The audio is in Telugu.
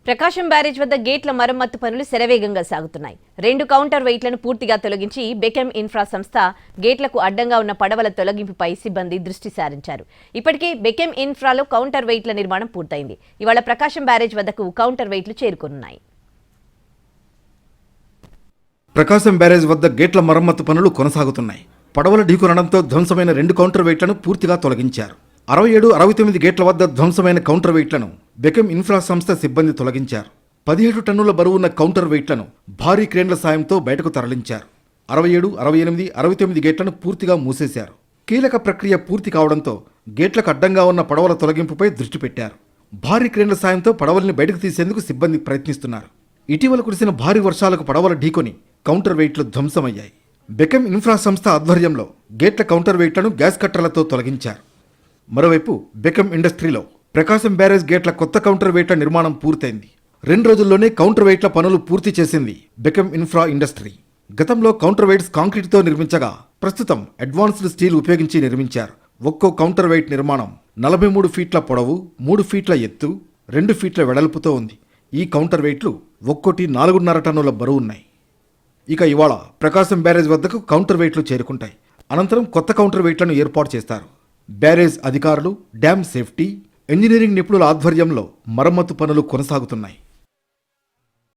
ప్రకాశం బ్యారేజ్ వద్ద గేట్ల మరమ్మత్తు పనులు శరవేగంగా సాగుతున్నాయి. 2 కౌంటర్ వెయిట్లను పూర్తిగా తొలగించి బెకెమ్ ఇన్ఫ్రా సంస్థ గేట్లకు అడ్డంగా ఉన్న పడవల తొలగింపుపై సిబ్బంది దృష్టి సారించారు. ఇప్పటికే బెకెమ్ ఇన్ఫ్రాలో కౌంటర్ వెయిట్ల నిర్మాణం పూర్తయింది. ఇవాళ ప్రకాశం బ్యారేజ్ వద్దకు కౌంటర్ వెయిట్లు చేరుకున్నాయి. ప్రకాశం బ్యారేజ్ వద్ద గేట్ల మరమ్మత్తు పనులు కొనసాగుతున్నాయి. పడవల ఢీకొనడంతో ధ్వంసమైన 2 కౌంటర్ వెయిట్లను పూర్తిగా తొలగించారు. 67, 69 గేట్ల వద్ద ధ్వంసమైన కౌంటర్ వెయిట్లను బెకెమ్ ఇన్ఫ్రా సంస్థ సిబ్బంది తొలగించారు. 17 టన్నుల బరువున్న కౌంటర్ వెయిట్లను భారీ క్రేన్ల సాయంతో బయటకు తరలించారు. 67, 68, 69 గేట్లను పూర్తిగా మూసేశారు. కీలక ప్రక్రియ పూర్తి కావడంతో గేట్లకు అడ్డంగా ఉన్న పడవల తొలగింపుపై దృష్టి పెట్టారు. భారీ క్రేన్ల సాయంతో పడవల్ని బయటకు తీసేందుకు సిబ్బంది ప్రయత్నిస్తున్నారు. ఇటీవల కురిసిన భారీ వర్షాలకు పడవల ఢీకొని కౌంటర్ వెయిట్లు ధ్వంసమయ్యాయి. బెకెమ్ ఇన్ఫ్రా సంస్థ ఆధ్వర్యంలో గేట్ల కౌంటర్ వెయిట్లను గ్యాస్ కట్టర్లతో తొలగించారు. మరోవైపు బెకెమ్ ఇండస్ట్రీలో ప్రకాశం బ్యారేజ్ గేట్ల కొత్త కౌంటర్ వెయిట్ల నిర్మాణం పూర్తయింది. 2 రోజుల్లోనే కౌంటర్ వెయిట్ల పనులు పూర్తి చేసింది బెకెమ్ ఇన్ఫ్రా ఇండస్ట్రీ. గతంలో కౌంటర్ వెయిట్స్ కాంక్రీట్తో నిర్మించగా ప్రస్తుతం అడ్వాన్స్డ్ స్టీల్ ఉపయోగించి నిర్మించారు. ఒక్కో కౌంటర్ వెయిట్ నిర్మాణం 43 ఫీట్ల పొడవు, 3 ఫీట్ల ఎత్తు, 2 ఫీట్ల వెడల్పుతో ఉంది. ఈ కౌంటర్ వెయిట్లు ఒక్కోటి 4.5 టన్నుల బరువు ఉన్నాయి. ఇక ఇవాళ ప్రకాశం బ్యారేజ్ వద్దకు కౌంటర్ వెయిట్లు చేరుకుంటాయి. అనంతరం కొత్త కౌంటర్ వెయిట్లను ఏర్పాటు చేస్తారు. బ్యారేజ్ అధికారులు, డ్యామ్ సేఫ్టీ, ఇంజనీరింగ్ నిపుణుల ఆధ్వర్యంలో మరమ్మతు పనులు కొనసాగుతున్నాయి.